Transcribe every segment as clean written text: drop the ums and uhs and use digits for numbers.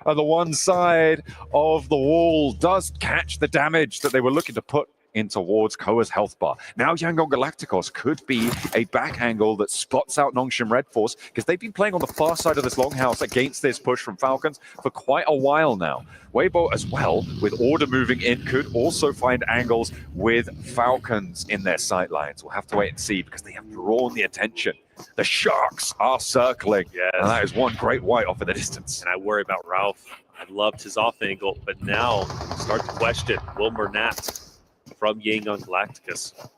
at the one side of the wall does catch the damage that they were looking to put in towards Koa's health bar. Now Yangon Galacticos could be a back angle that spots out Nongshim Red Force, because they've been playing on the far side of this longhouse against this push from Falcons for quite a while now. Weibo as well, with Order moving in, could also find angles with Falcons in their sight lines. We'll have to wait and see, because they have drawn the attention. The Sharks are circling, yes. And that is one great white off in the distance. And I worry about Ralph. I loved his off angle, but now start to question, will Mernat from Yangon Galacticos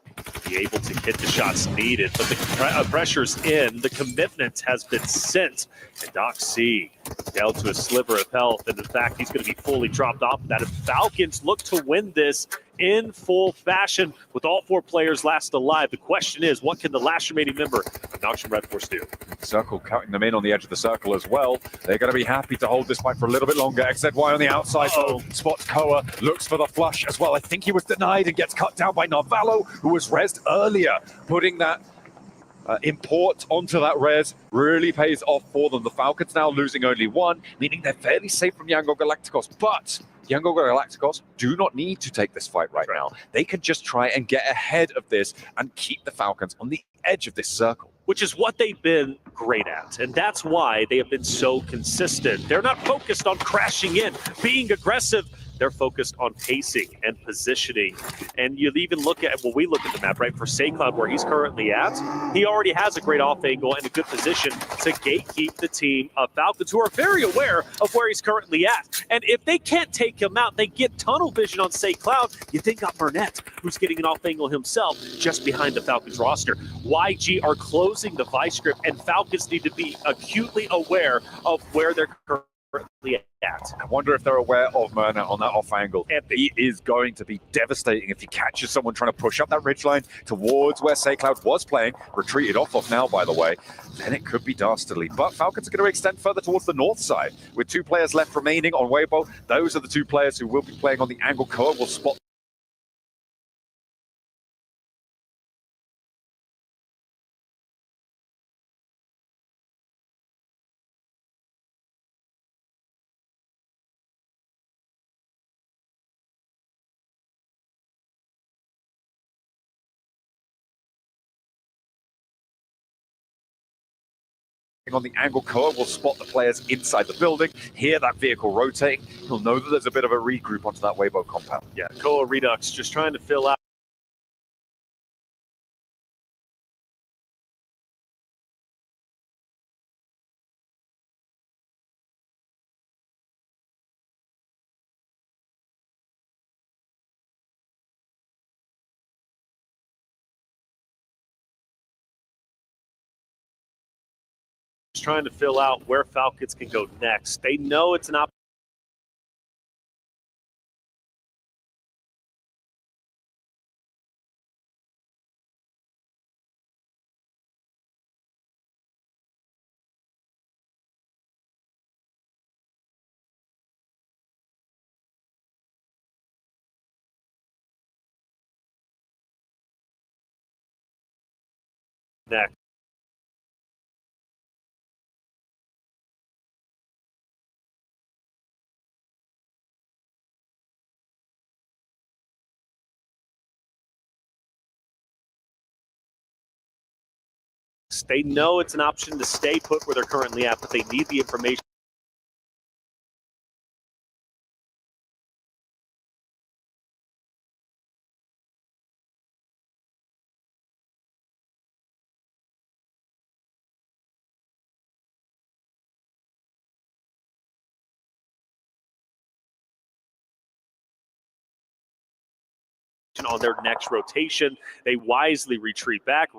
be able to hit the shots needed? But the pressure's in, the commitment has been sent, and Doc C down to a sliver of health, and in fact, he's going to be fully dropped off. That if Falcons look to win this in full fashion with all four players last alive, the question is, what can the last remaining member of Nongshim Red Force do? Circle cutting them in on the edge of the circle as well. They're going to be happy to hold this fight for a little bit longer. XZY on the outside, spots Koa, looks for the flush as well. I think he was denied and gets cut down by Narvalo, who was rezzed earlier. Putting that import onto that res really pays off for them. The Falcons now losing only one, meaning they're fairly safe from Yangon Galacticos. But Yangon Galacticos do not need to take this fight right now. They can just try and get ahead of this and keep the Falcons on the edge of this circle. Which is what they've been great at. And that's why they have been so consistent. They're not focused on crashing in, being aggressive. They're focused on pacing and positioning. And you even look at, well, we look at the map, right, for SayCloud, where he's currently at. He already has a great off angle and a good position to gatekeep the team of Falcons, who are very aware of where he's currently at. And if they can't take him out, they get tunnel vision on SayCloud. You then got Burnett, who's getting an off angle himself just behind the Falcons roster. YG are closing the vice grip, and Falcons need to be acutely aware of where they're currently at. I wonder if they're aware of Myrna on that off angle. He is going to be devastating if he catches someone trying to push up that ridgeline towards where SayCloud was playing. Retreated off now, by the way. Then it could be dastardly. But Falcons are going to extend further towards the north side. With 2 players left remaining on Weibo, those are the 2 players who will be playing on the angle. Koa will spot on the angle. Koa will spot the players inside the building, hear that vehicle rotating. He'll know that there's a bit of a regroup onto that Weibo compound. Yeah, Koa Redux just trying to fill out. Trying to fill out where Falcons can go next. They know it's an opportunity. Next. They know it's an option to stay put where they're currently at, but they need the information. On their next rotation, they wisely retreat back.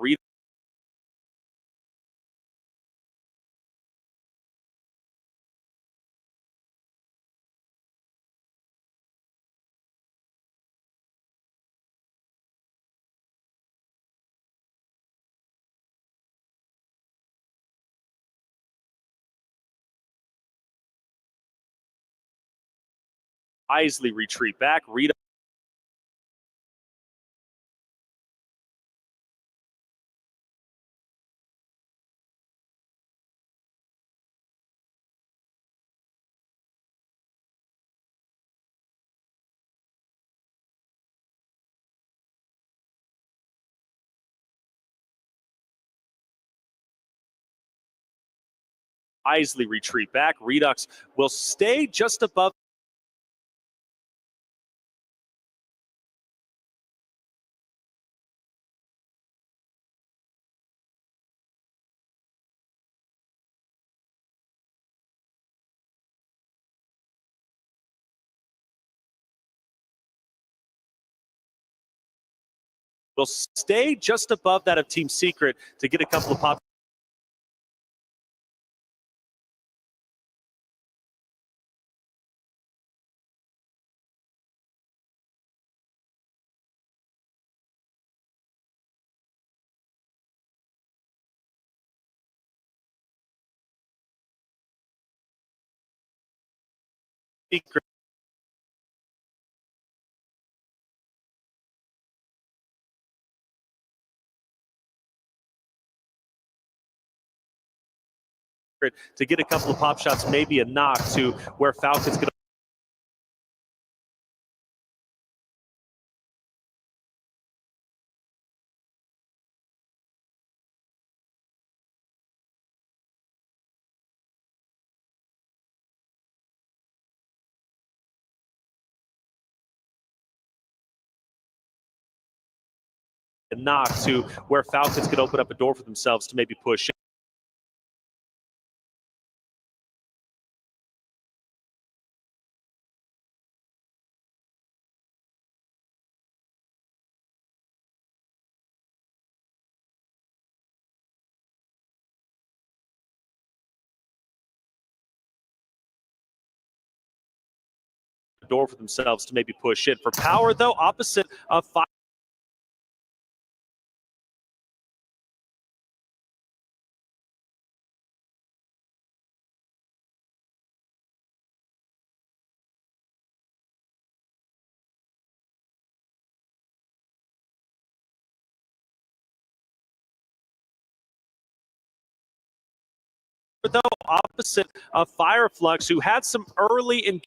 Wisely retreat back. wisely retreat back. Redux will stay just above that of Team Secret to get a couple of pop. Secret to get a couple of pop shots, maybe a knock to where Falcons going to. Knock to where Falcons could open up a door for themselves to maybe push in. Door for themselves to maybe push in. For Power, though, opposite of Fire. Though opposite of Fireflux, who had some early in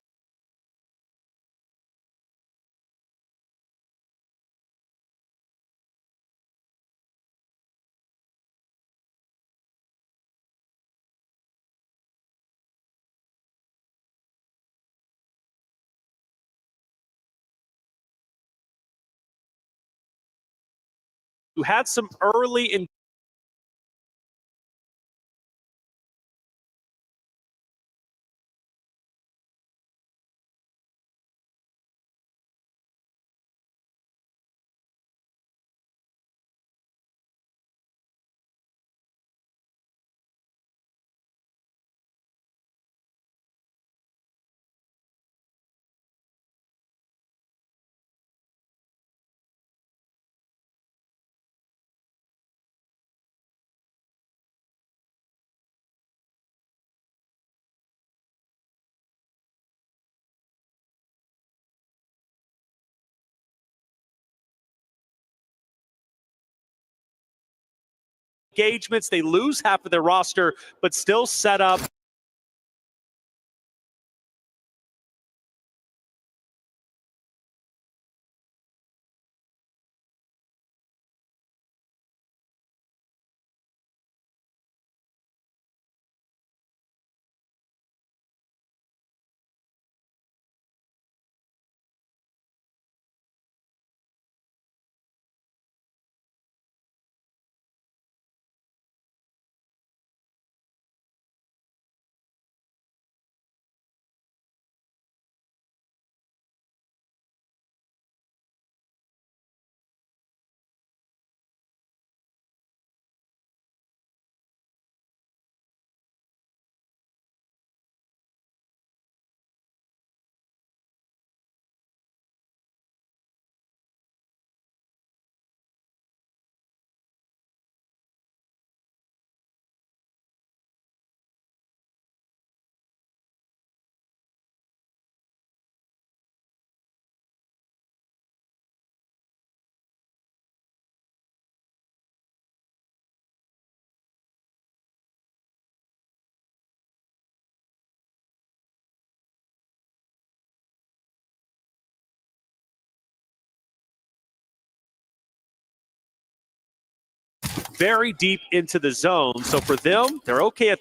engagements, they lose half of their roster, but still set up. Very deep into the zone. So for them, they're okay at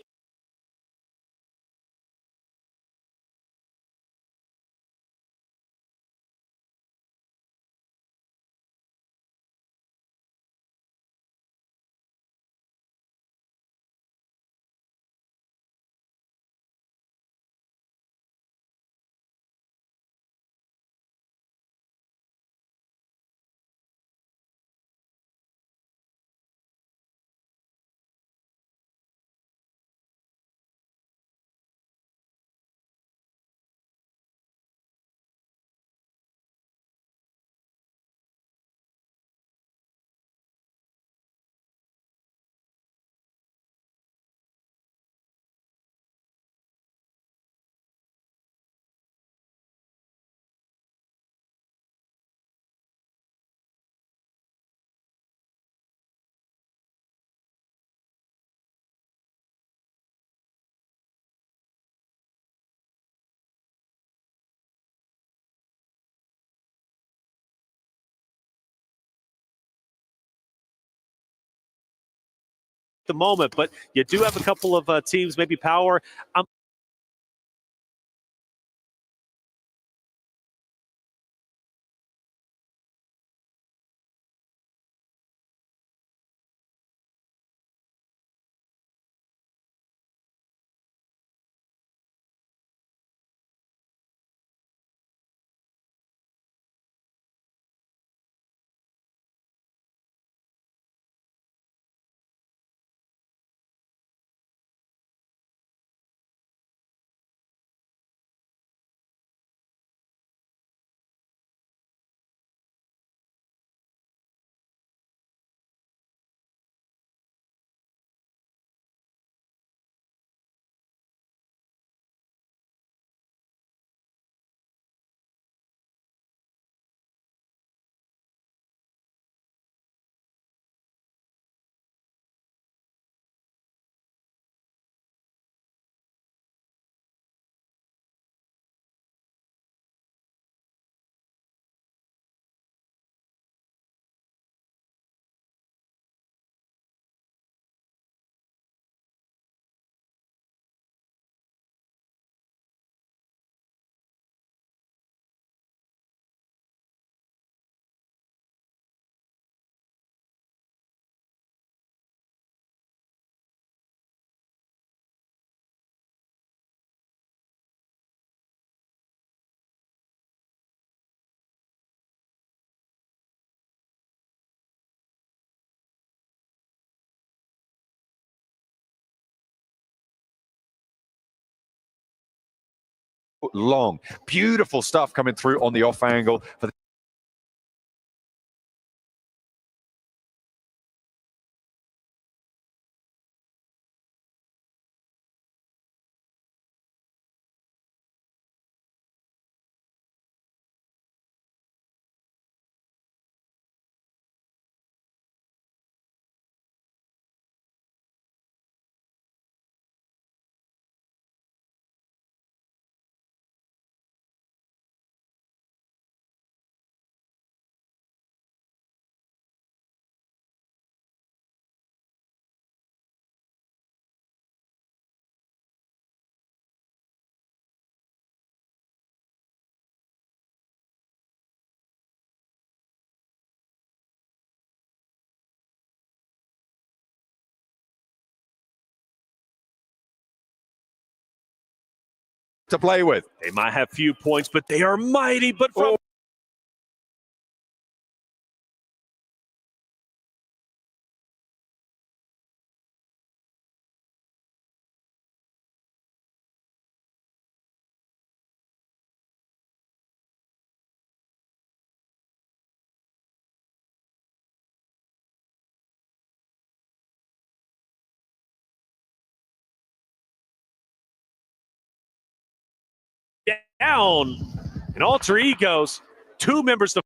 the moment, but you do have a couple of teams, maybe Power. Long, beautiful stuff coming through on the off angle for the to play with. They might have few points, but they are mighty. But from down and alter egos, two members.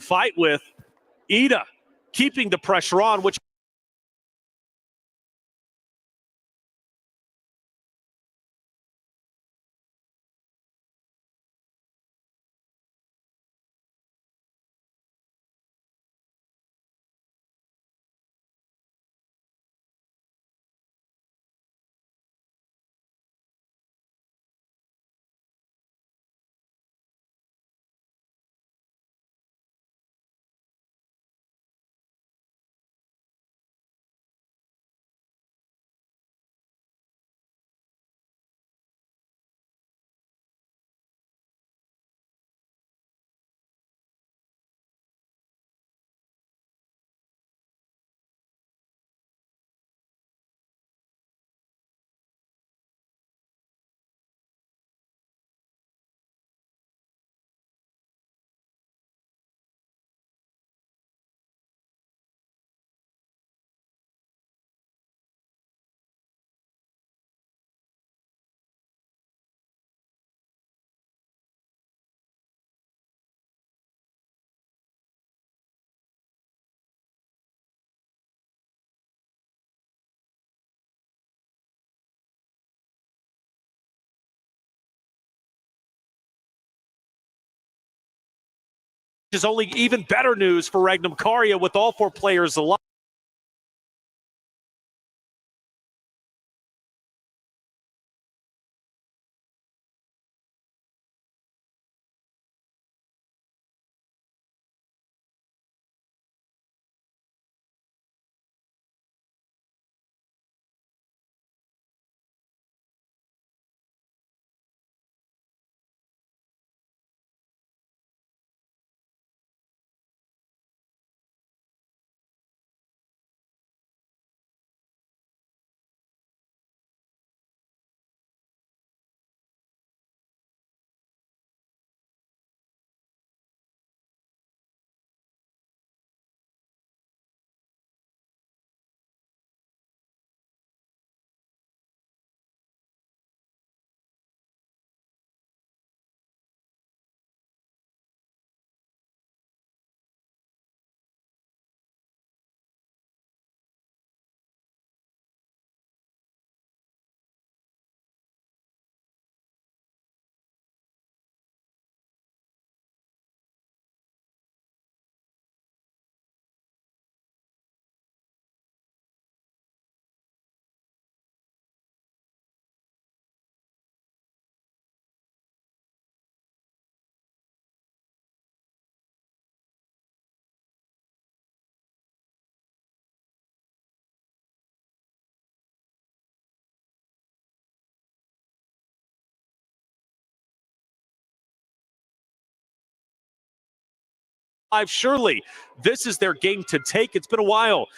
Fight with Ida, keeping the pressure on, which is only even better news for Regnum Caria with all 4 players alive. Surely this is their game to take. It's been a while.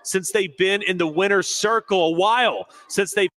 Since they've been in the winner's circle a while, since they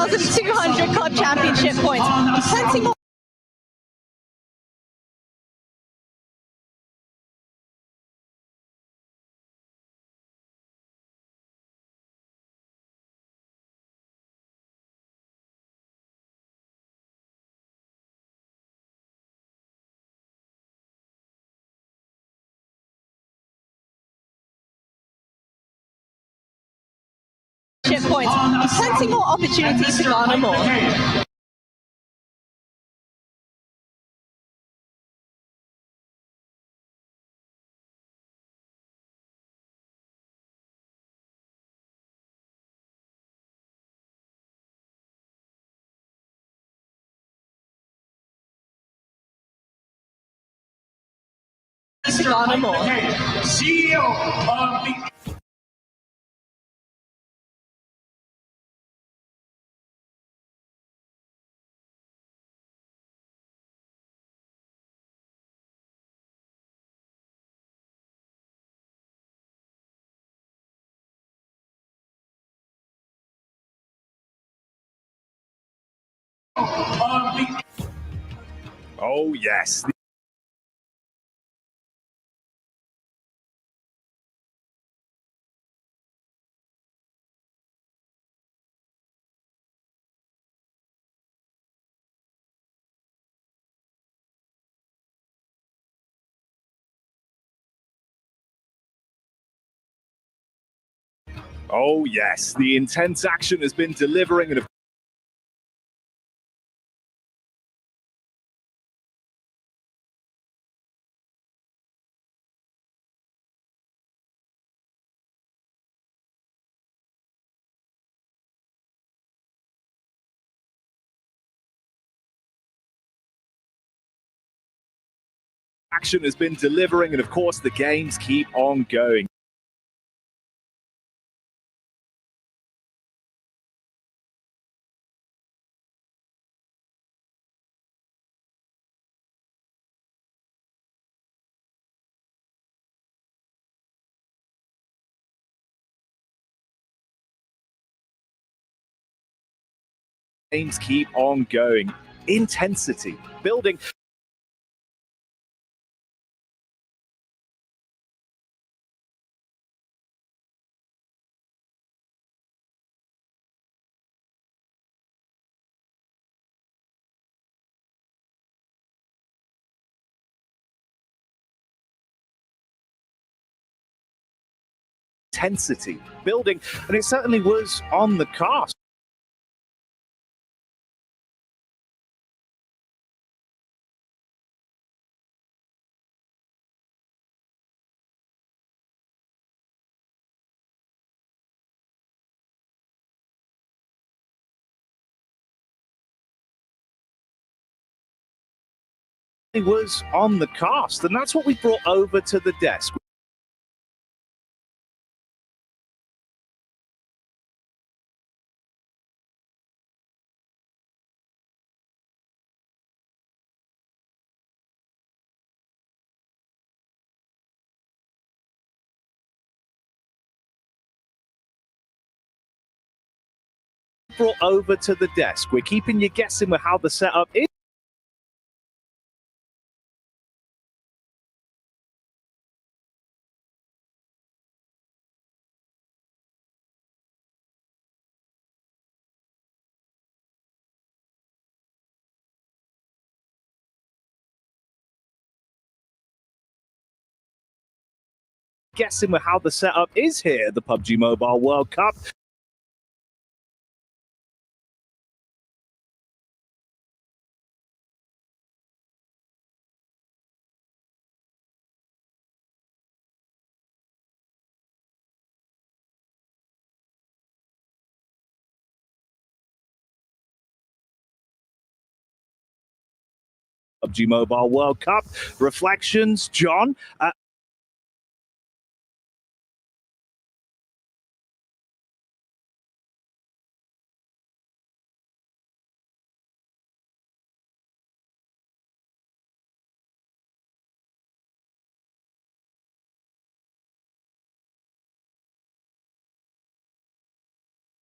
1,200 club championship points. Plenty more. Points. Plenty more opportunities to garner more. To garner more. CEO of the Oh, yes. Oh, yes. The intense action has been delivering, and action has been delivering, and of course, the games keep on going. Games keep on going. Intensity, building. Intensity, building, and it certainly was on the cast. It was on the cast, and that's what we brought over to the desk. Brought over to the desk. We're keeping you guessing with how the setup is. Guessing with how the setup is here at the PUBG Mobile World Cup. PUBG Mobile World Cup. Reflections, John.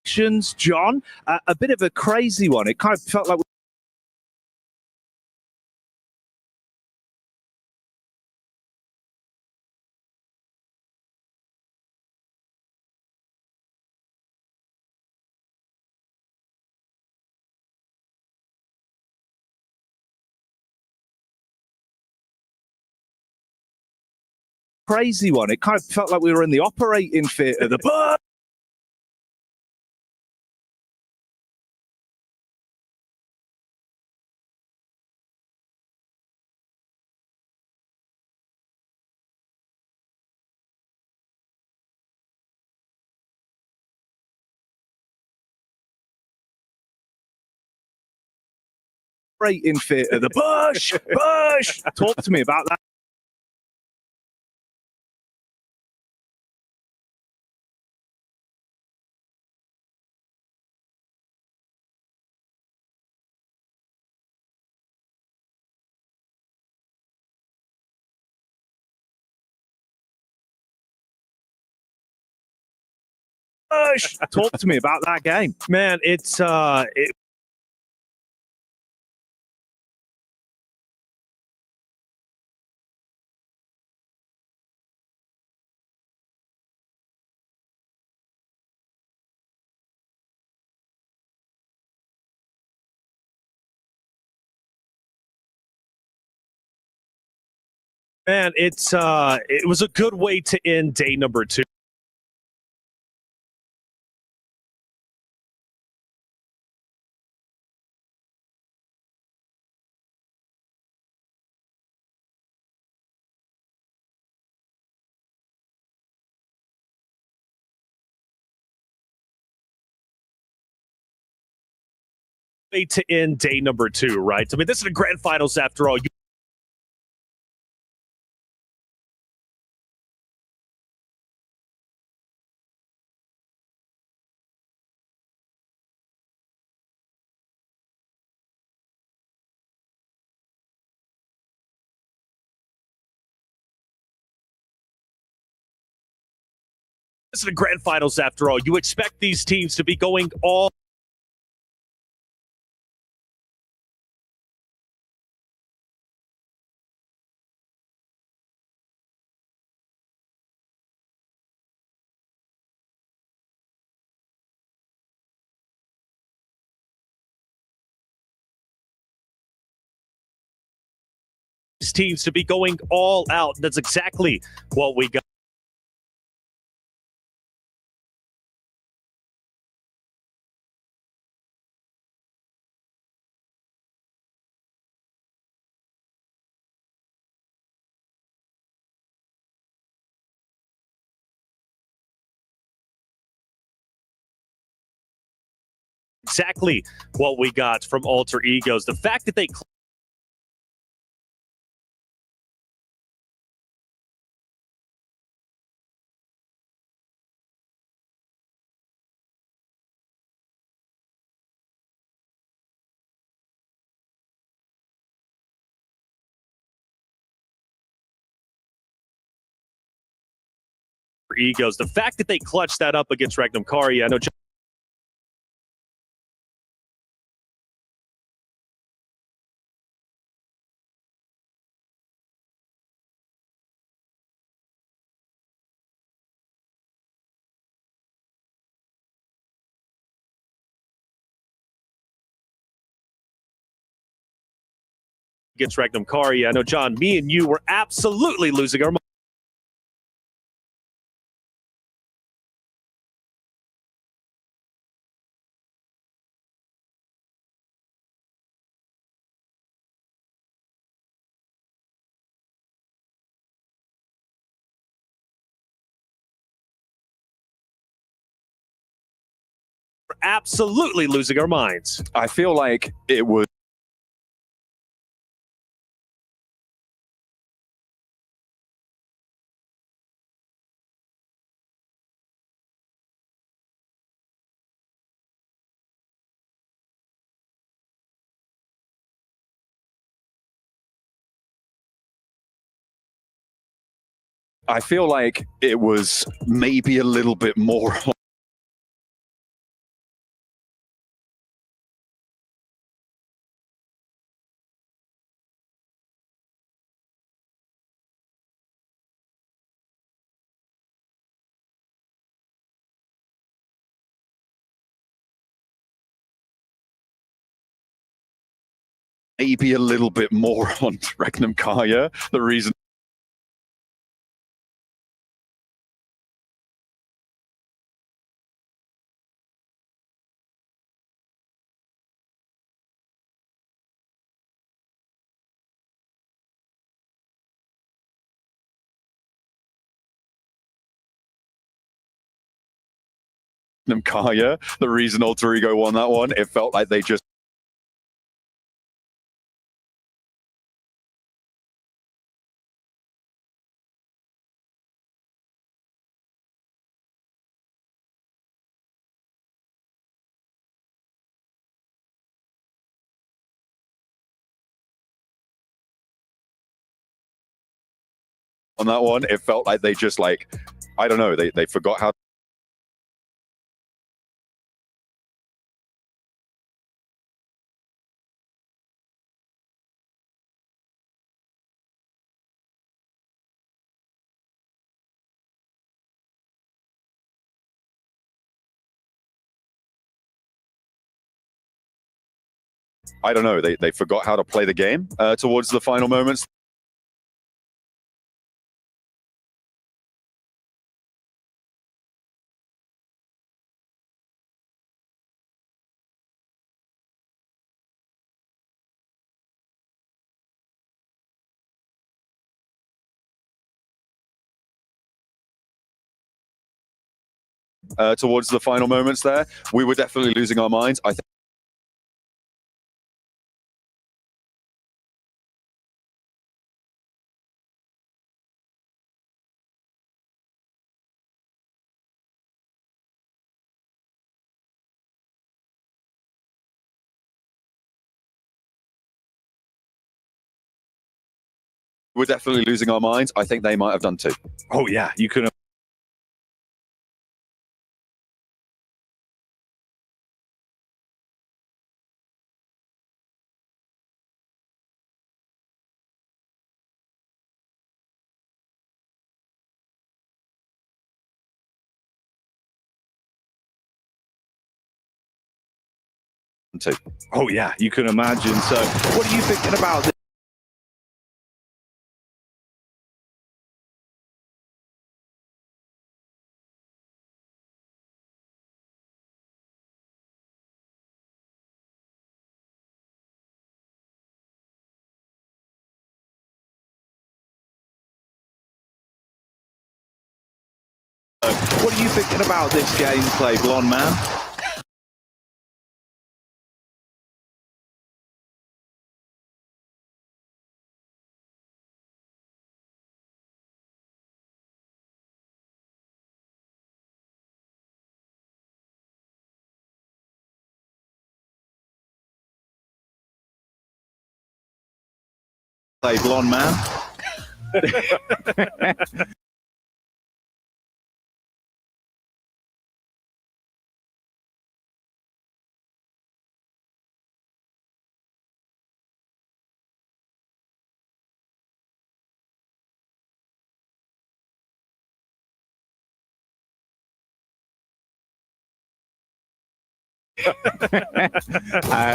John, a bit of a crazy one. It kind of felt like crazy one. It kind of felt like we were in the operating theatre. The operating theatre. The Bush. Talk to me about that. Talk to me about that game, man. It was a good way to end day number 2. To end day number 2, right? I mean, this is the grand finals after all. This is the grand finals after all. You expect these teams to be going all teams to be going all out. That's exactly what we got. Exactly what we got from Alter Egos. The fact that they Egos, the fact that they clutched that up against Regnum Kari, I know against Regnum Kari, I know, John, me and you were absolutely losing our mind. Absolutely losing our minds. I feel like it was maybe a little bit more maybe a little bit more on Regnum Kaya. The reason Regnum Kaya, the reason Alter Ego won that one, it felt like they just on that one, it felt like they just like, I don't know, they forgot how they forgot how to play the game towards the final moments. Towards the final moments there, we were definitely losing our minds. I think we're definitely losing our minds. I think they might have done too. Oh yeah, you can. Oh yeah, you can imagine. So, what are you thinking about this? What are you thinking about this gameplay, blonde man? Play blonde man.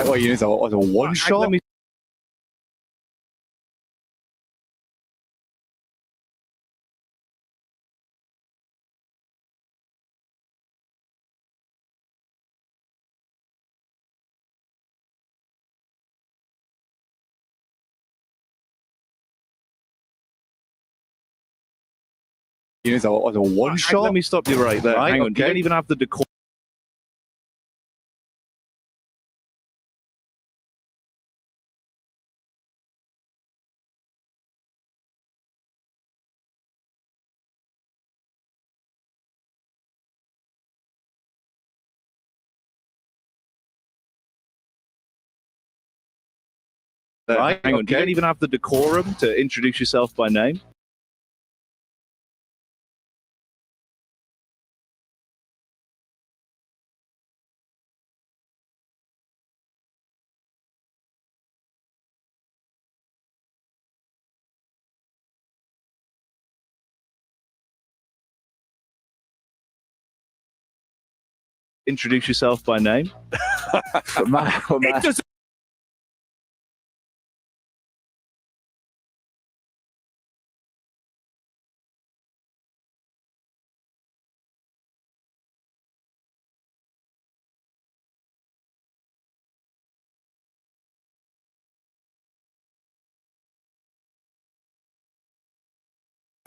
Well, you know, as a one shot. Let me You know, as a one shot. Let me stop you right there. Right, Hang on. You okay. don't even have the decor. Right, Hang on. You okay. don't even have the decorum to introduce yourself by name. Introduce yourself by name. It doesn't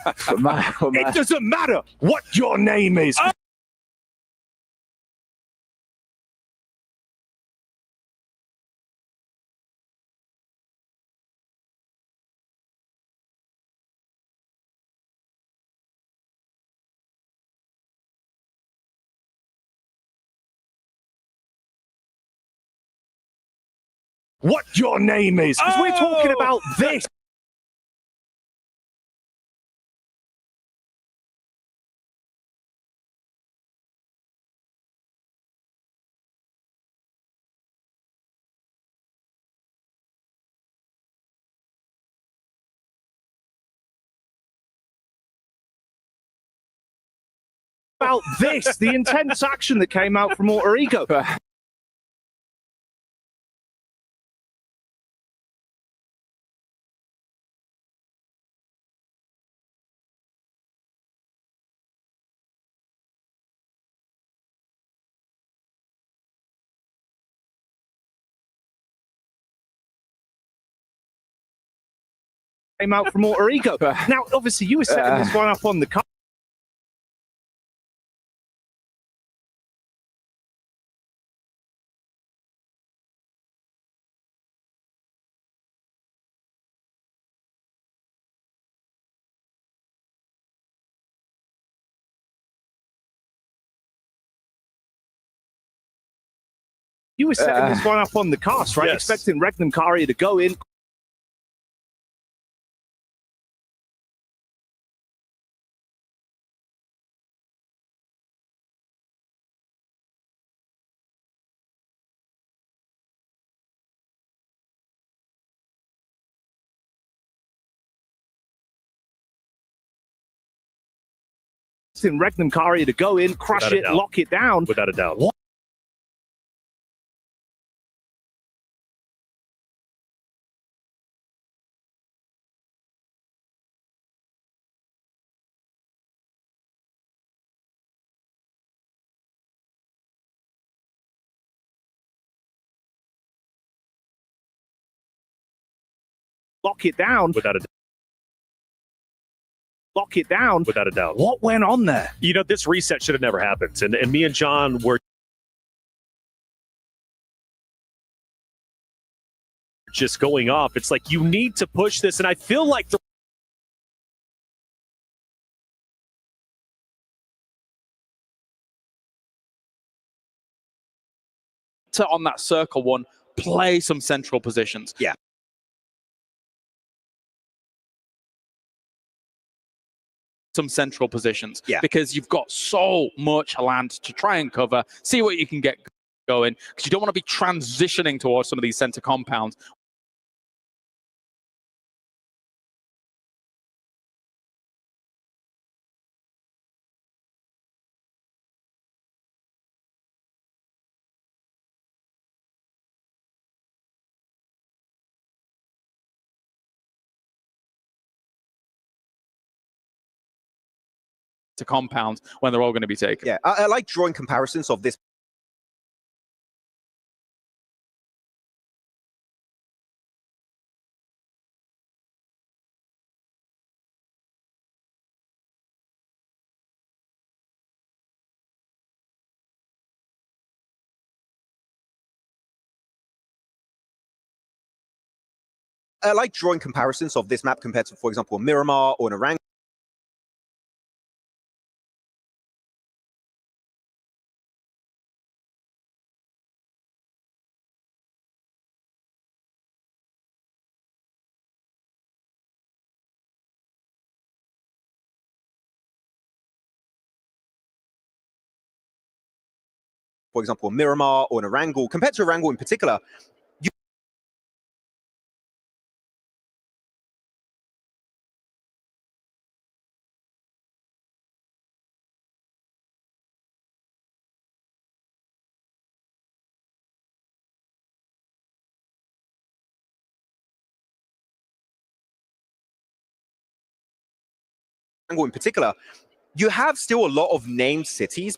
It doesn't matter what your name is. What your name is, because we're talking about this. About this, the intense action that came out from Alter Ego. Came out from Alter Ego. Now, obviously, you were setting this one up on the card. You were setting this one up on the cast, right? Yes. Expecting Regnum Kari to go in. In Regnum Kari to go in, crush Without a it, doubt. lock it down. Without a doubt. What? Lock it down. Without a doubt. Lock it down. Without a doubt. What went on there? You know, this reset should have never happened. And me and John were just going off. It's like, you need to push this. And I feel like on that circle one, play some central positions. Yeah. Some central positions. Yeah. Because you've got so much land to try and cover, see what you can get going, because you don't want to be transitioning towards some of these center compounds. To compounds when they're all going to be taken. Yeah, I like drawing comparisons of this. I like drawing comparisons of this map compared to, for example, a Miramar or an Orang. For example, a Miramar or an Erangel, compared to Erangel in particular, Erangel in particular, you have still a lot of named cities.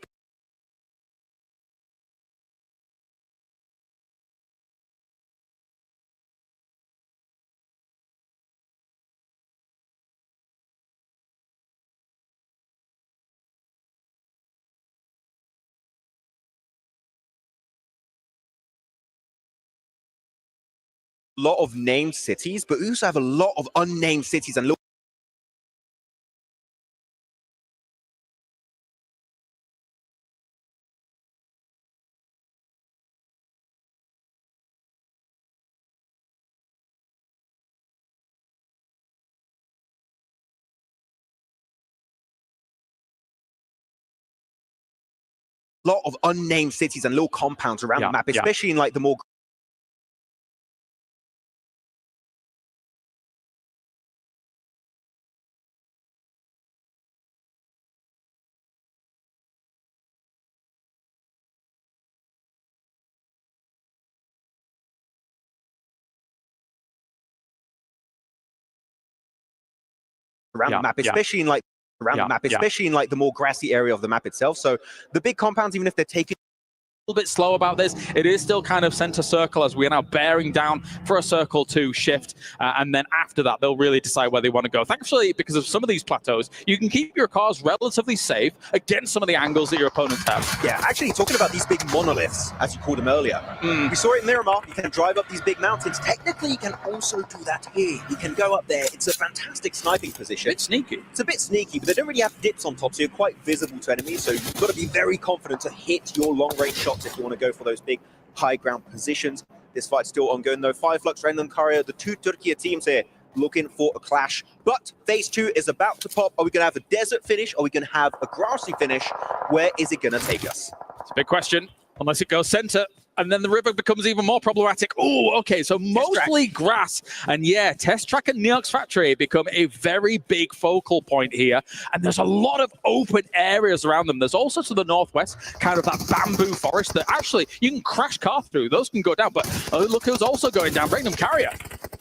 lot of named cities, but we also have a lot of unnamed cities and lot of unnamed cities and little compounds around the map, especially in like the more the map, especially in like especially in like the more grassy area of the map itself. So the big compounds, even if they're taken A little bit slow about this. It is still kind of center circle as we are now bearing down for a circle to shift, and then after that they'll really decide where they want to go. Thankfully, because of some of these plateaus, you can keep your cars relatively safe against some of the angles that your opponents have. Yeah, actually talking about these big monoliths, as you called them earlier, we saw it in Miramar. You can drive up these big mountains. Technically, you can also do that here. You can go up there. It's a fantastic sniping position. It's sneaky. It's a bit sneaky, but they don't really have dips on top, so you're quite visible to enemies. So you've got to be very confident to hit your long-range shots if you want to go for those big high ground positions. This fight's still ongoing though. Fireflux, Random Courier, the two Turkey teams here looking for a clash. But phase 2 is about to pop. Are we going to have a desert finish? Or are we going to have a grassy finish? Where is it going to take us? It's a big question, unless it goes center. And then the river becomes even more problematic. Oh, okay, so mostly grass. And yeah, Test Track and Neox Factory become a very big focal point here. And there's a lot of open areas around them. There's also to the northwest, kind of that bamboo forest that actually you can crash car through. Those can go down. But look who's also going down, Random Carrier.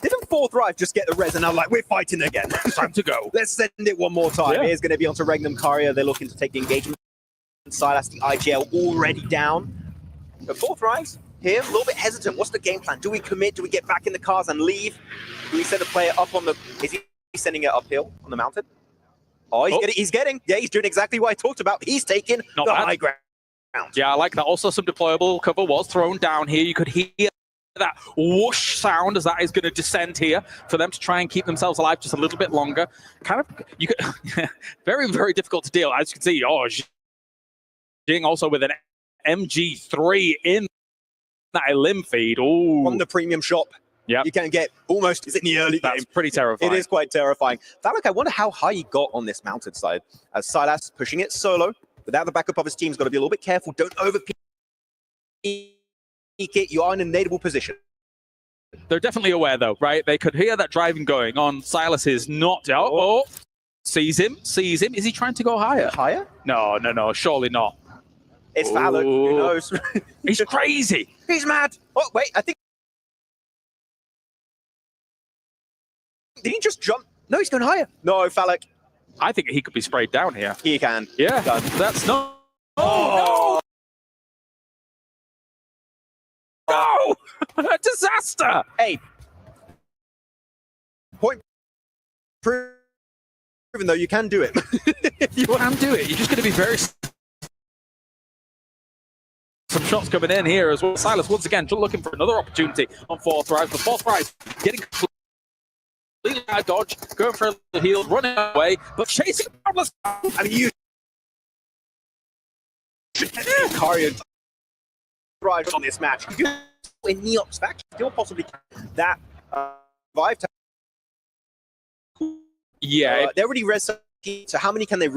Didn't Fourth Drive just get the res and now like, we're fighting again? Time to go. Let's send it one more time. Here's going to be onto Regnum Courier. They're looking to take the engagement. Silas, the IGL already down. But Fourth Rise here, a little bit hesitant. What's the game plan? Do we commit? Do we get back in the cars and leave? Do we send a player up on the... Is he sending it uphill on the mountain? Oh, he's getting... Yeah, he's doing exactly what I talked about. He's taking the high ground. Yeah, I like that. Also, some deployable cover was thrown down here. You could hear that whoosh sound as that is going to descend here for them to try and keep themselves alive just a little bit longer. Kind of... you could very, very difficult to deal. As you can see, Jing also with an MG3 in that limb feed. Ooh. On the premium shop. Yeah. You can get almost, is it in the early game? That's pretty terrifying. It is quite terrifying. Falak, I wonder how high he got on this mounted side. As Silas pushing it solo, without the backup of his team, he's got to be a little bit careful. Don't overpeak it. You are in a nadeable position. They're definitely aware, though, right? They could hear that driving going on. Silas is not. Sees him. Is he trying to go higher? Higher? No, surely not. It's Falak. Who knows? He's crazy. He's mad. Oh, wait, I think... Did he just jump? No, he's going higher. No, Falak. I think he could be sprayed down here. He can. Yeah, that's not... Oh, no! No! A disaster! Hey. Point proven, though, you can do it. You can do it. You're just going to be very... Some shots coming in here as well. Silas once again looking for another opportunity on Fourth Rise. But Fourth Rise getting completely out of dodge, going for the heel, running away, but chasing Pablo. I mean, you should Courier drive on this match. You in Neox faction still possibly that survive. Yeah, they're already res. So how many can they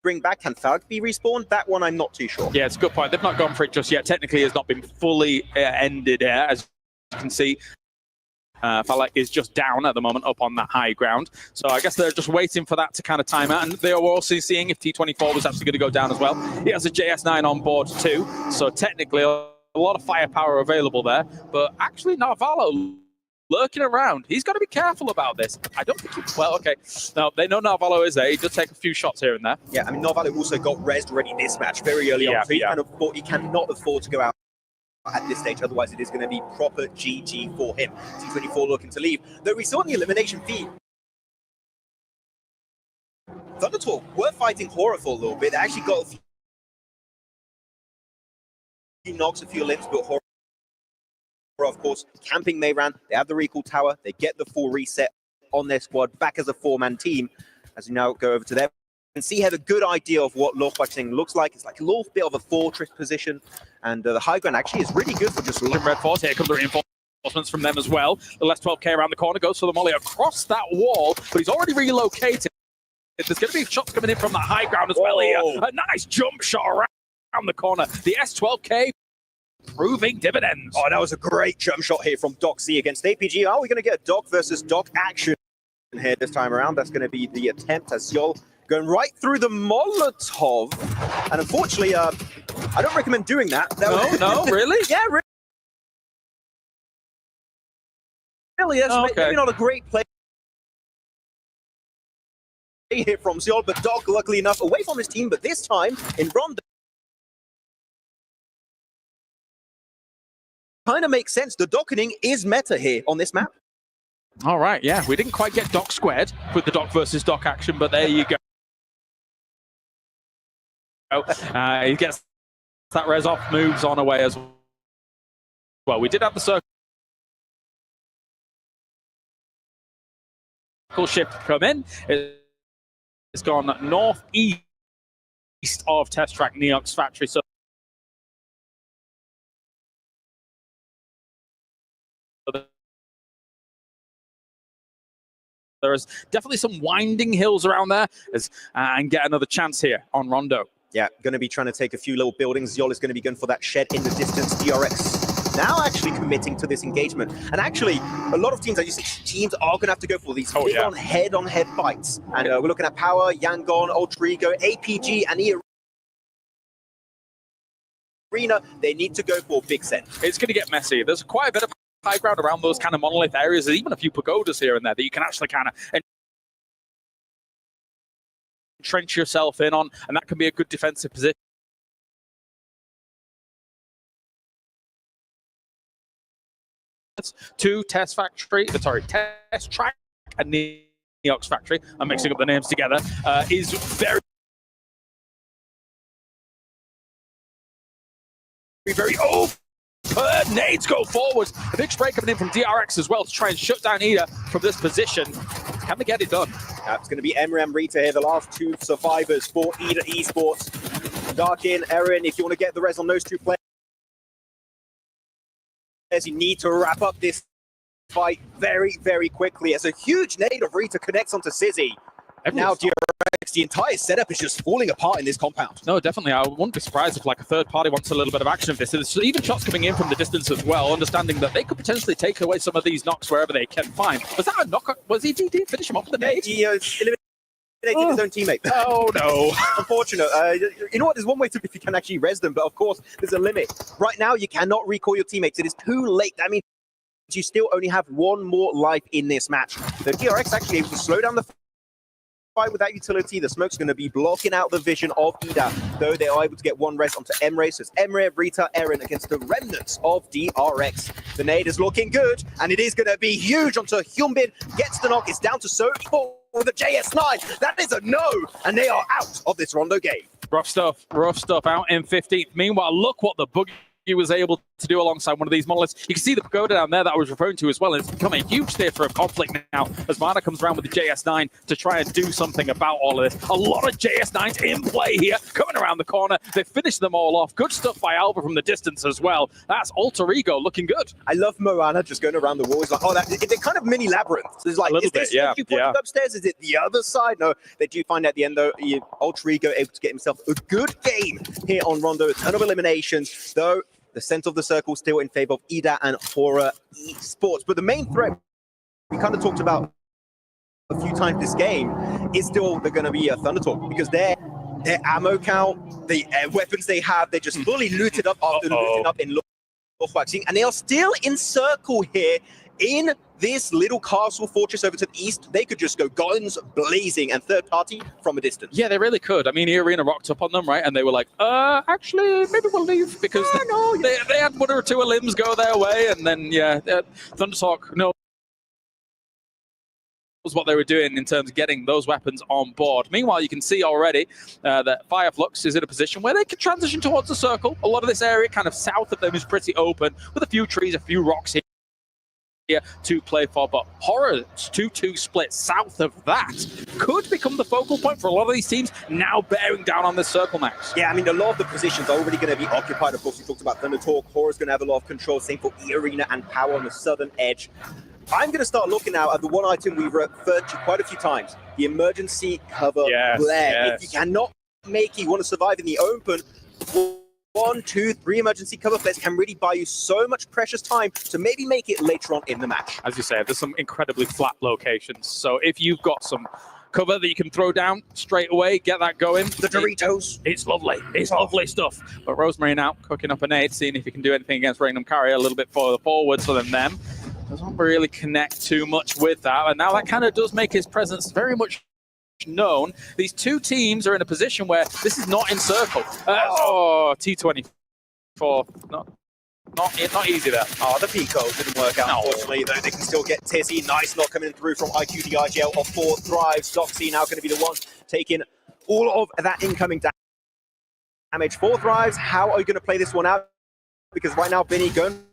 bring back? Can Falk be respawned? That one I'm not too sure. Yeah, it's a good point. They've not gone for it just yet. Technically, it's not been fully ended here, as you can see. Falak is just down at the moment, up on that high ground. So I guess they're just waiting for that to kind of time out. And they were also seeing if T24 was actually going to go down as well. He has a JS9 on board too. So technically, a lot of firepower available there. But actually, Narvalo lurking around. He's got to be careful about this. I don't think he... Well, okay. No, they know Narvalo is there. He does take a few shots here and there. Yeah, I mean, Narvalo also got rezzed already this match very early on. So he cannot afford to go out at this stage, otherwise it is going to be proper GG for him. T24 looking to leave. Though we saw in the elimination feed, Thundertalk were fighting Horror for a little bit. They actually got a few knocks, a few limbs, but Horror of course, camping Mayran. They have the recall tower. They get the full reset on their squad back as a 4-man team. As we now go over to them and see have a good idea of what Lochwaching looks like. It's like a little bit of a fortress position, and the high ground actually is really good for just Red Force. Here comes the reinforcements from them as well. The last 12k around the corner goes for the molly across that wall, but he's already relocated. There's going to be shots coming in from that high ground as well here. A nice jump shot around the corner. The S12k proving dividends. Oh, that was a great jump shot here from Doc C against APG. Are we going to get a Doc versus Doc action here this time around? That's going to be the attempt as Yol going right through the Molotov. And unfortunately, I don't recommend doing that. No, really? Yeah, really. That's maybe not a great play here from Ziol, but Doc, luckily enough, away from his team, but this time in Rondo. Kind of makes sense. The docketing is meta here on this map. All right, yeah. We didn't quite get Doc squared with the Doc versus Doc action, but there you go. He gets that res off, moves on away as well. We did have the circle shift come in. It's gone northeast of Test Track Neox factory. So there is definitely some winding hills around there and get another chance here on Rondo. Yeah, going to be trying to take a few little buildings. Ziol is going to be going for that shed in the distance. DRX now actually committing to this engagement. And actually, a lot of teams, as you see, teams are going to have to go for these on head-on-head fights. And we're looking at Power, Yangon, Ultra Ego, APG, and Arena. They need to go for big set. It's going to get messy. There's quite a bit of high ground around those kind of monolith areas. There's even a few pagodas here and there that you can actually kind of entrench yourself in on, and that can be a good defensive position. To Test Track and Neox Factory, I'm mixing up the names together, is very open. Nades go forward. A big spray coming in from DRX as well to try and shut down Ida from this position. Can they get it done? That's going to be Emre and Rita here, the last two survivors for Ida Esports. Darkin, Erin, if you want to get the res on those two players, you need to wrap up this fight very, very quickly as a huge nade of Rita connects onto Sizzy. Now DRX, the entire setup is just falling apart in this compound. No, definitely. I wouldn't be surprised if like a third party wants a little bit of action of this. There's even shots coming in from the distance as well, understanding that they could potentially take away some of these knocks wherever they can find. Was that a knock? Was he DD? Finish him off with the nade? He eliminated his own teammate. Oh, no. Unfortunate. You know what? There's one way to if you can actually res them, but of course, there's a limit. Right now, you cannot recall your teammates. It is too late. That means you still only have one more life in this match. The DRX actually able to slow down the fight with that utility. The smoke's going to be blocking out the vision of Ida, though they are able to get one res onto Emre. So it's Emre, Rita, Erin against the remnants of DRX. The nade is looking good, and it is going to be huge onto Hyunbin. Gets the knock. It's down to So with the JS9. That is a no, and they are out of this Rondo game. Rough stuff out in 15th. Meanwhile, look what the Boogie was able to do alongside one of these monoliths. You can see the pagoda down there that I was referring to as well. It's become a huge theatre of conflict now as Mana comes around with the JS9 to try and do something about all of this. A lot of JS9s in play here, coming around the corner. They finish them all off. Good stuff by Alba from the distance as well. That's Alter Ego looking good. I love Moana just going around the wall. It's like, oh, they're kind of mini labyrinths. There's like, is this you pointed upstairs? Is it the other side? No, they do find at the end, though, Alter Ego able to get himself a good game here on Rondo. A ton of eliminations, though. The center of the circle still in favor of Ida and Horror Esports. But the main threat we kind of talked about a few times this game is still they're going to be a Thundertalk because their ammo count, the weapons they have, they're just fully looted up after looting up in Lochwaching. And they are still in circle here in this little castle fortress over to the east. They could just go guns blazing and third party from a distance. Yeah, they really could. I mean, Arena rocked up on them, right? And they were like, actually, maybe we'll leave because they had one or two of limbs go their way. And then, Thundertalk, no what they were doing in terms of getting those weapons on board. Meanwhile, you can see already that Fireflux is in a position where they can transition towards the circle. A lot of this area kind of south of them is pretty open with a few trees, a few rocks here to play for, but Horror's 2-2 split south of that could become the focal point for a lot of these teams now bearing down on this circle, Max. Yeah, I mean, a lot of the positions are already going to be occupied. Of course, we talked about Thunder Talk. Horror's going to have a lot of control. Same for E-Arena and Power on the southern edge. I'm going to start looking now at the one item we've referred to quite a few times, the emergency cover flare. If you cannot make it, you want to survive in the open, 1, 2, 3 emergency cover flares can really buy you so much precious time to maybe make it later on in the match. As you say, there's some incredibly flat locations. So if you've got some cover that you can throw down straight away, get that going. The Doritos. It's lovely. It's lovely stuff. But Rosemary now cooking up a nade, seeing if he can do anything against Ragnum Carrier a little bit further forward so than them. Doesn't really connect too much with that. And now that kind of does make his presence very much known. These two teams are in a position where this is not in circle. T24. Not easy there. Oh, the Pico didn't work out, unfortunately, though they can still get Tizzy. Nice knock coming through from IQ the IGL of 4 Thrives. Doxy now going to be the one taking all of that incoming damage. 4 Thrives, how are you going to play this one out? Because right now, Benny going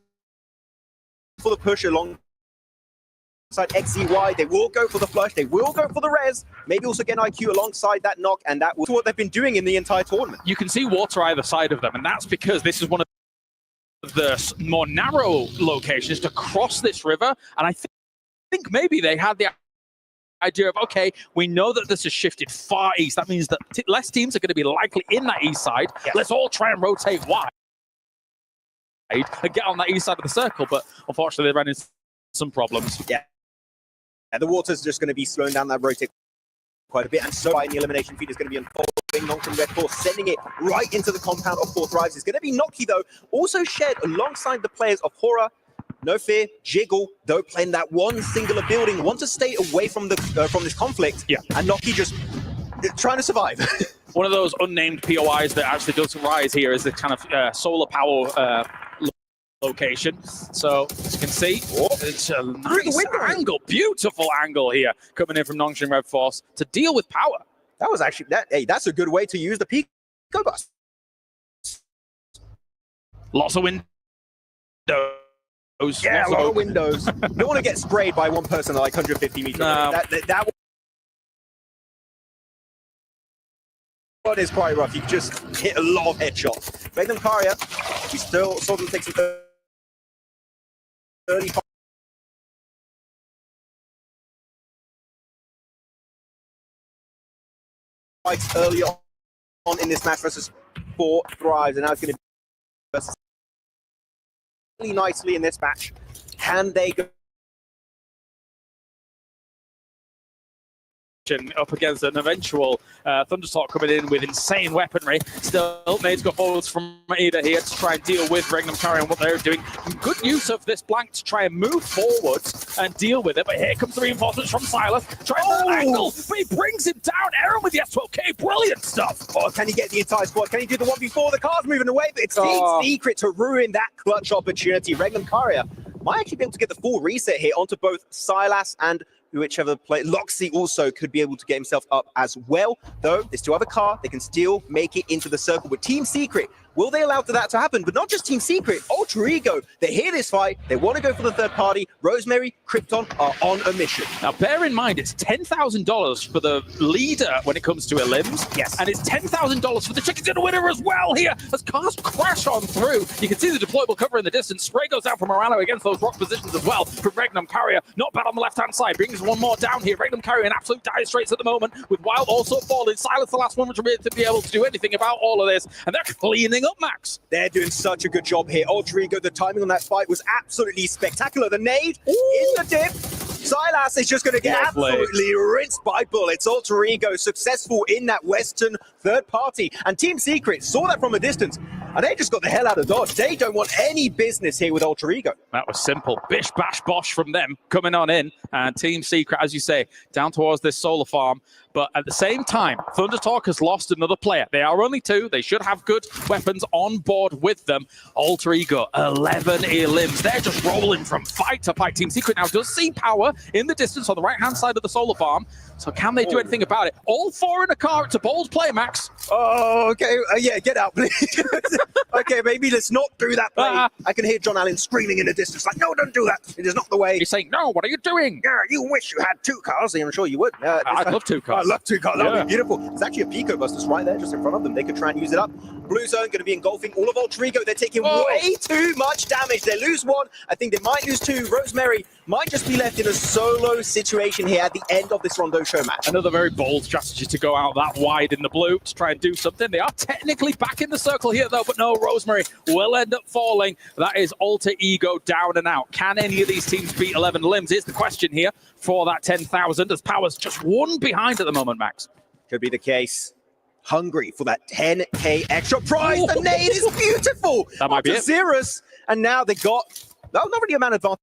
for the push alongside XCY. They will go for the flush. They will go for the res. Maybe also get IQ alongside that knock, and that was what they've been doing in the entire tournament. You can see water either side of them, and that's because this is one of the more narrow locations to cross this river. And I think maybe they had the idea of, okay, we know that this has shifted far east. That means that less teams are going to be likely in that east side. Yes. Let's all try and rotate wide and get on that east side of the circle. But unfortunately, they ran into some problems. Yeah. And the water's just going to be slowing down that rotate quite a bit. And so in the elimination feed is going to be unfolding. Nongton Red Force sending it right into the compound of 4 Thrives. It's going to be Noki, though, also shared alongside the players of Horror. No Fear, Jiggle, though, playing that one singular building, want to stay away from the from this conflict. Yeah. And Noki just trying to survive. One of those unnamed POIs that actually does rise here is the kind of solar power location. So as you can see, it's a nice angle, beautiful angle here coming in from Nongshim Red Force to deal with power. That was actually that's a good way to use the Pico bus. Lots of windows. Yeah, a lot of windows. Don't want to get sprayed by one person at like 150 meters. No. That one is quite rough. You just hit a lot of headshots. Magnum Carrier, we still saw them take some 35. Fights early on in this match versus 4 Thrives, and now it's going to be versus really nicely in this match. Can they go up against an eventual Thunderstorm coming in with insane weaponry? Still, nades go forwards from Ida here to try and deal with Regnum Carrier and what they're doing. Good use of this blank to try and move forwards and deal with it, but here comes the reinforcements from Silas. Trying that angle, but he brings him down. Aaron with the S12K, brilliant stuff. Oh, can he get the entire squad? Can he do the 1v4? The car's moving away, but it's Team Secret to ruin that clutch opportunity. Regnum Carrier might actually be able to get the full reset here onto both Silas and whichever player. Loxy also could be able to get himself up as well, though they still have a car. They can still make it into the circle. But Team Secret, will they allow that to happen? But not just Team Secret, Ultra Ego. They hear this fight. They want to go for the third party. Rosemary, Krypton are on a mission. Now, bear in mind, it's $10,000 for the leader when it comes to elims. Yes. And it's $10,000 for the chicken dinner winner as well here. As cars crash on through, you can see the deployable cover in the distance. Spray goes out from Morano against those rock positions as well. From Regnum Carrier, not bad on the left-hand side. Brings one more down here. Regnum Carrier in absolute dire straits at the moment, with Wild also falling. Silence the last one to be able to do anything about all of this. And they're cleaning up, Max. They're doing such a good job here. Ultra Ego, the timing on that fight was absolutely spectacular. The nade in the dip. Silas is just going to get absolutely rinsed by bullets. Ultra Ego successful in that Western third party. And Team Secret saw that from a distance, and they just got the hell out of Dodge. They don't want any business here with Ultra Ego. That was simple. Bish, bash, bosh from them coming on in. And Team Secret, as you say, down towards this solar farm. But at the same time, Thunder Talk has lost another player. They are only 2. They should have good weapons on board with them. Alter Ego, 11 limbs. They're just rolling from fight to fight. Team Secret now does see power in the distance on the right-hand side of the solar farm. So can they do anything about it? All 4 in a car. It's a bold play, Max. Oh, okay. Yeah, get out, please. Okay, maybe let's not do that play. I can hear John Allen screaming in the distance, like, no, don't do that. It is not the way. He's saying, no, what are you doing? Yeah, you wish you had 2 cars. I'm sure you would. I'd love 2 cars. I love 2 cars. That would be beautiful. There's actually a Pico Busters right there just in front of them. They could try and use it up. Blue Zone going to be engulfing all of Alter Ego. They're taking way too much damage. They lose 1. I think they might lose 2. Rosemary might just be left in a solo situation here at the end of this Rondo show match. Another very bold strategy to go out that wide in the blue to try and do something. They are technically back in the circle here, though, but no, Rosemary will end up falling. That is Alter Ego down and out. Can any of these teams beat 11 limbs is the question here for that 10,000, as Power's just 1 behind at the moment, Max. Could be the case. Hungry for that 10K extra prize. The nade is beautiful. That might be it. Xerus, and now they got, not really a man advantage.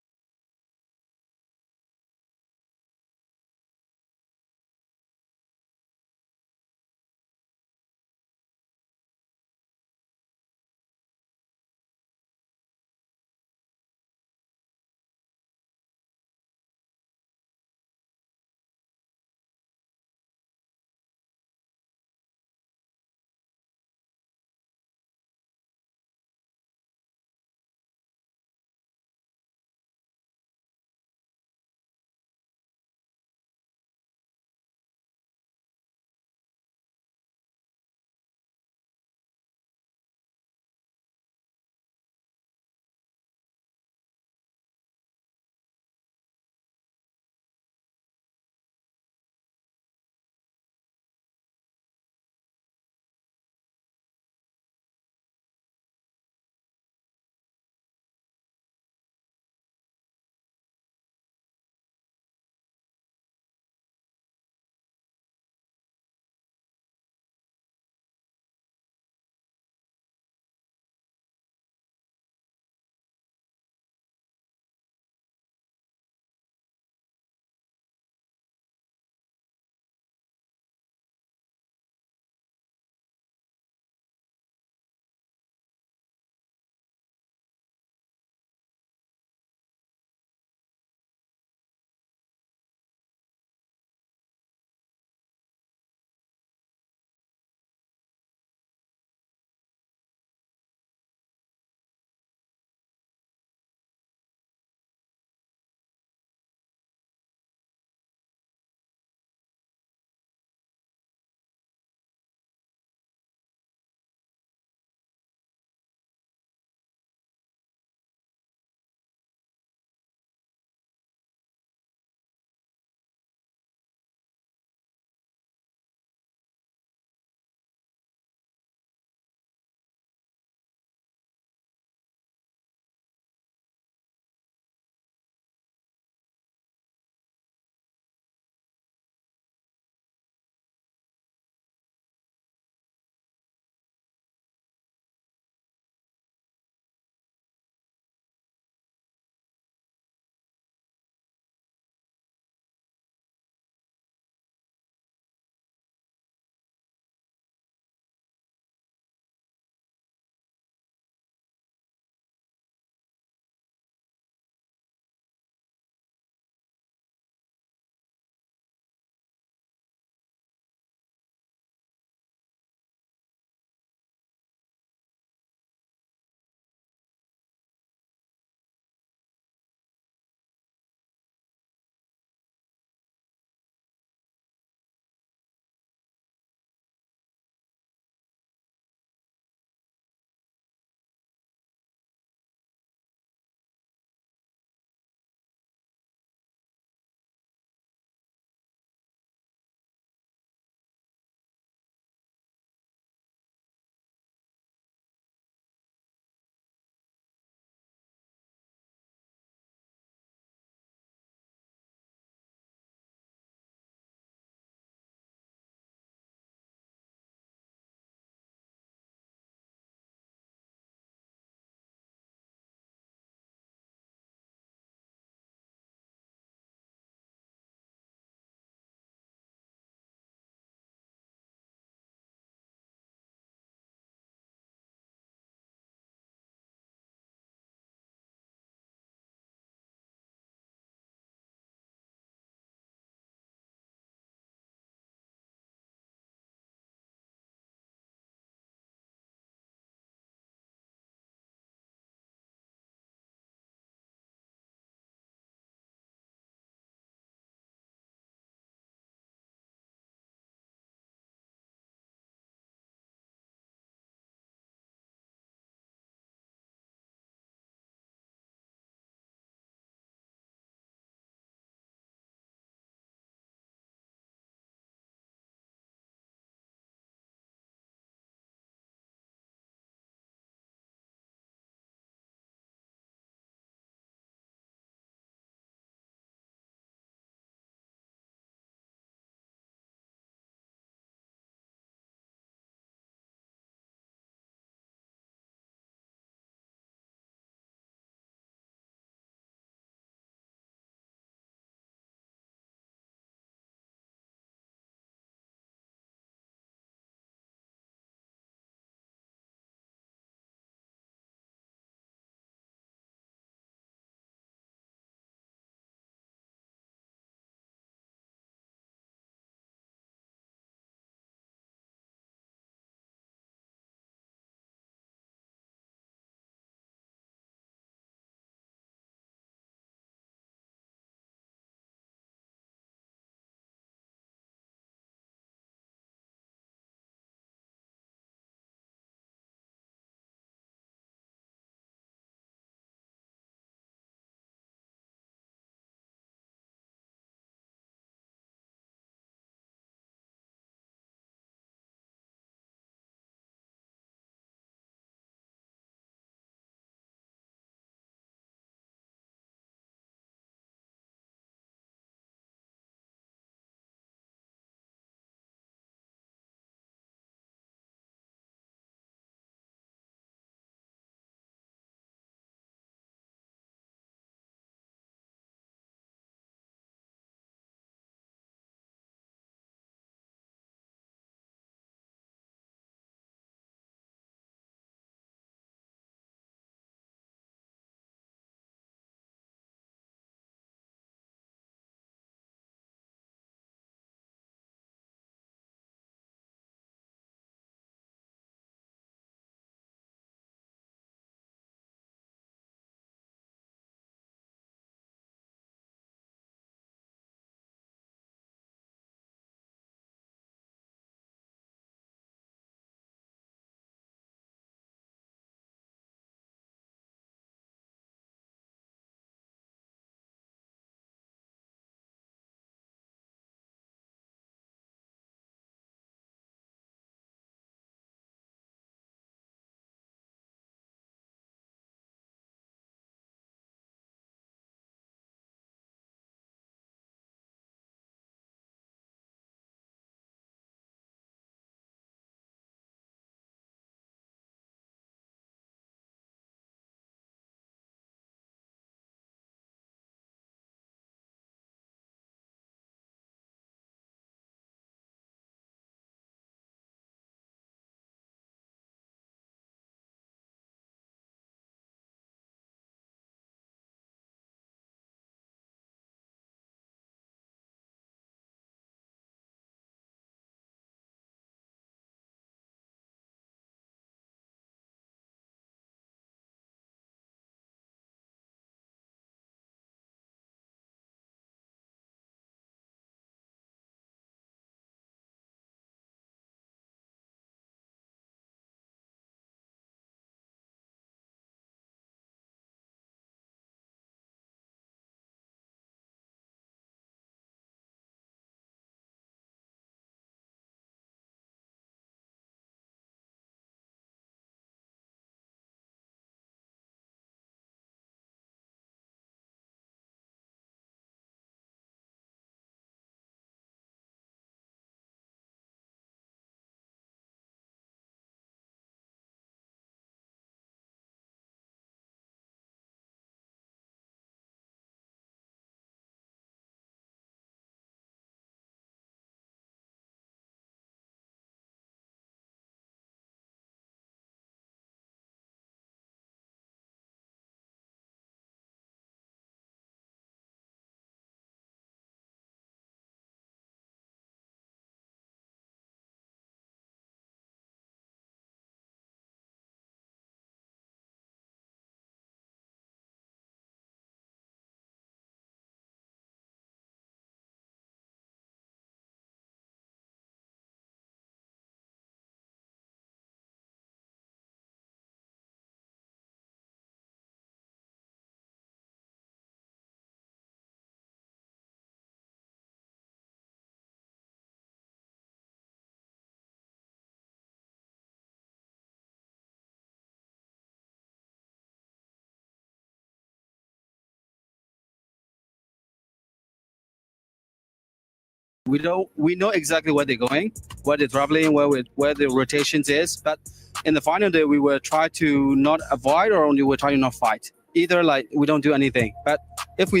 we know exactly where they're going, where they're traveling, where the rotations is. But in the final day, we will try to not avoid, or only we'll try to not fight. Either like we don't do anything. But if we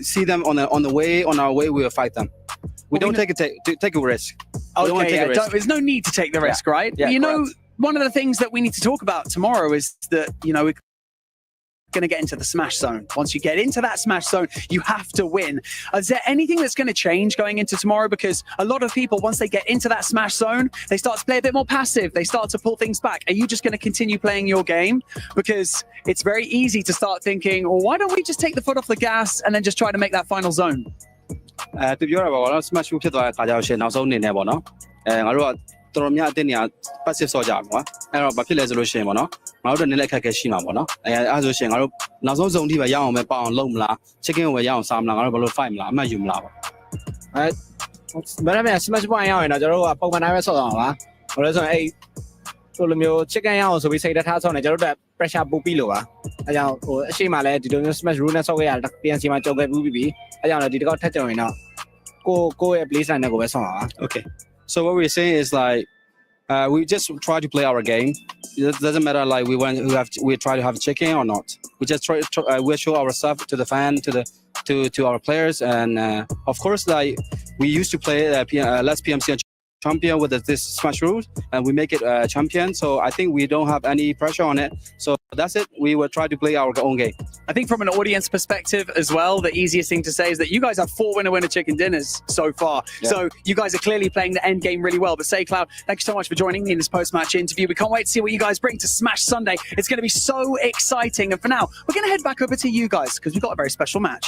see them on our way, we will fight them. We don't take a risk. Okay, there's no need to take the risk, right? Yeah, but you know, correct. one of the things that we need to talk about tomorrow is that, you know, we're going to get into the smash zone. Once you get into that smash zone, you have to win. Is there anything that's going to change going into tomorrow? Because a lot of people, once they get into that smash zone, they start to play a bit more passive. They start to pull things back. Are you just going to continue playing your game? Because it's very easy to start thinking, well, why don't we just take the foot off the gas and then just try to make that final zone? သူပြောတာပါတော့ smash ဖြစ်သွားတဲ့ခါကျတော့ရှင်နောက်ဆုံးအနေနဲ့ပေါ့နော်ငါတို့ကတော်တော်များအတင်းနေရ passive ဆော့ကြမှာအဲ့တော့ဘာဖြစ်လဲဆိုလို့ရှိရင်ပေါ့နော်ငါတို့နည်းနည်းအခက်အခဲရှိမှာပေါ့နော်အဲ့ဆိုရှင်ငါတို့နောက်ဆုံး zone ထိပဲရအောင်ပဲပေါအောင်လုံးမလား chicken ကိုပဲရအောင်စားမလားငါတို့ဘယ်လို fight မလားအမှတ်ယူမလားပေါ့ဘယ်နဲ့ smash point ရအောင်ရင်တော့ကျွန်တော်တို့ကပုံမှန်တိုင်းပဲဆော့အောင်ပါဘာလို့လဲဆိုရင်အဲ့ဆိုလိုမျိုး chicken ရအောင်ဆိုပြီးစိတ်ထားဆော့နေကျွန်တော်တို့ pressure ပို့ပြီးလို့ပါအဲကြောင့်ဟိုအရှိမလဲဒီလိုမျိုး smash rule နဲ့ဆော့ခဲ့ရတာ PNC မှာကြောက်ခဲ့ပြီးအဲကြောင့်လည်းဒီတစ်ခေါက်ထပ်ကြုံရင်တော့ကိုရဲ့ play style နဲ့ကိုပဲဆော့ပါ Okay, so what we're saying is like we just try to play our game. It doesn't matter like we try to have chicken or not. We just we show ourselves to the fan, to our players, and of course like we used to play less PMC champion with this smash rules, and we make it champion. So I think we don't have any pressure on it. So that's it. We will try to play our own game. I think from an audience perspective as well, the easiest thing to say is that you guys have 4 winner chicken dinners so far. Yeah. So you guys are clearly playing the end game really well. But say, Cloud, thank you so much for joining me in this post-match interview. We can't wait to see what you guys bring to Smash Sunday. It's going to be so exciting. And for now, we're going to head back over to you guys because we've got a very special match.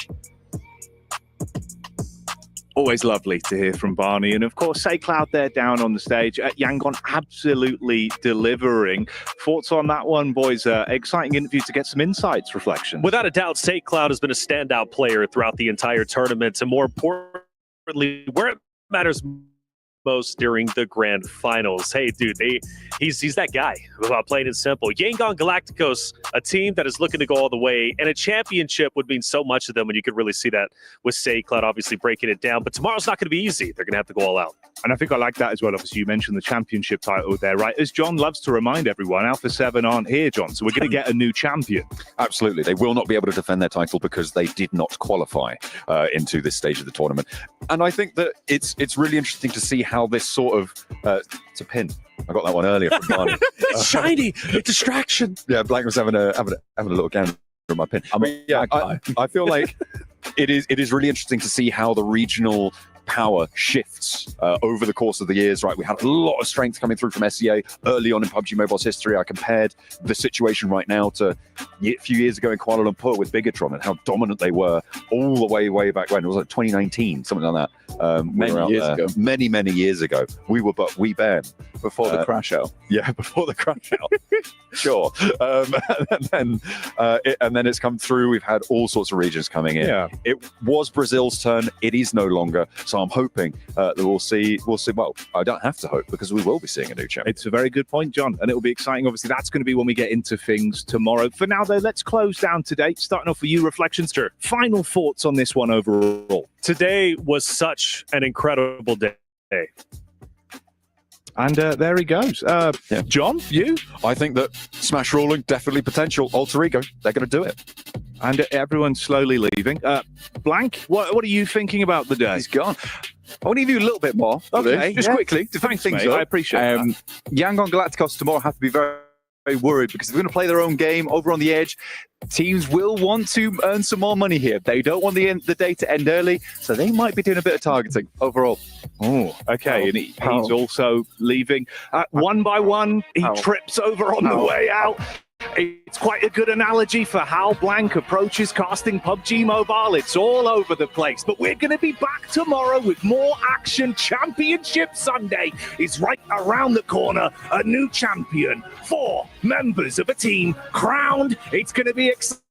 Always lovely to hear from Barney. And of course, Say Cloud there down on the stage. Yangon absolutely delivering. Thoughts on that one, boys? Exciting interview to get some insights, reflections. Without a doubt, Say Cloud has been a standout player throughout the entire tournament. And more importantly, where it matters most during the grand finals. Hey, dude, he's that guy, plain and simple. Yangon Galacticos, a team that is looking to go all the way, and a championship would mean so much to them, and you could really see that with Say Cloud obviously breaking it down. But tomorrow's not going to be easy. They're going to have to go all out. And I think I like that as well. Obviously, you mentioned the championship title there, right? As John loves to remind everyone, Alpha 7 aren't here, John, so we're going to get a new champion. Absolutely. They will not be able to defend their title because they did not qualify into this stage of the tournament. And I think that it's really interesting to see how this sort of... it's a pin. I got that one earlier from Barney. It's shiny. A distraction. Yeah, Blank was having a little gander on my pin. I mean, yeah, I feel like it is really interesting to see how the regional power shifts over the course of the years, right? We had a lot of strength coming through from SEA early on in PUBG Mobile's history. I compared the situation right now to a few years ago in Kuala Lumpur with Bigatron and how dominant they were all the way back when. It was like 2019, something like that. Many years ago. We banned. Before the crash out. Yeah, before the crash out. Sure. And then it's come through. We've had all sorts of regions coming in. Yeah. It was Brazil's turn. It is no longer. So I'm hoping that we'll see. Well, I don't have to hope because we will be seeing a new champion. It's a very good point, John, and it will be exciting. Obviously, that's going to be when we get into things tomorrow. For now, though, let's close down today. Starting off with you, Reflections. Sure. Final thoughts on this one overall. Today was such an incredible day. And there he goes. John, you? I think that Smash Rolling, definitely potential. Alter Ego, they're going to do it. And everyone's slowly leaving. Blank, what are you thinking about the day? He's gone. I want to give you a little bit more. Okay, just quickly to finish things up. I appreciate that. Yangon Galacticos tomorrow have to be very, very worried because they're going to play their own game over on the edge. Teams will want to earn some more money here. They don't want the day to end early, so they might be doing a bit of targeting overall. Oh, okay. And he's also leaving. One by one, he trips over on the way out. It's quite a good analogy for how Blank approaches casting PUBG Mobile. It's all over the place. But we're going to be back tomorrow with more action. Championship Sunday is right around the corner. A new champion. 4 members of a team crowned. It's going to be exciting.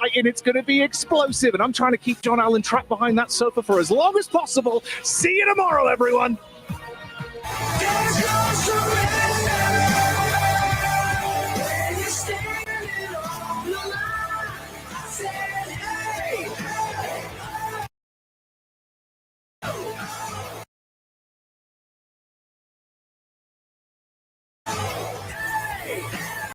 It's going to be explosive. And I'm trying to keep John Allen trapped behind that sofa for as long as possible. See you tomorrow, everyone.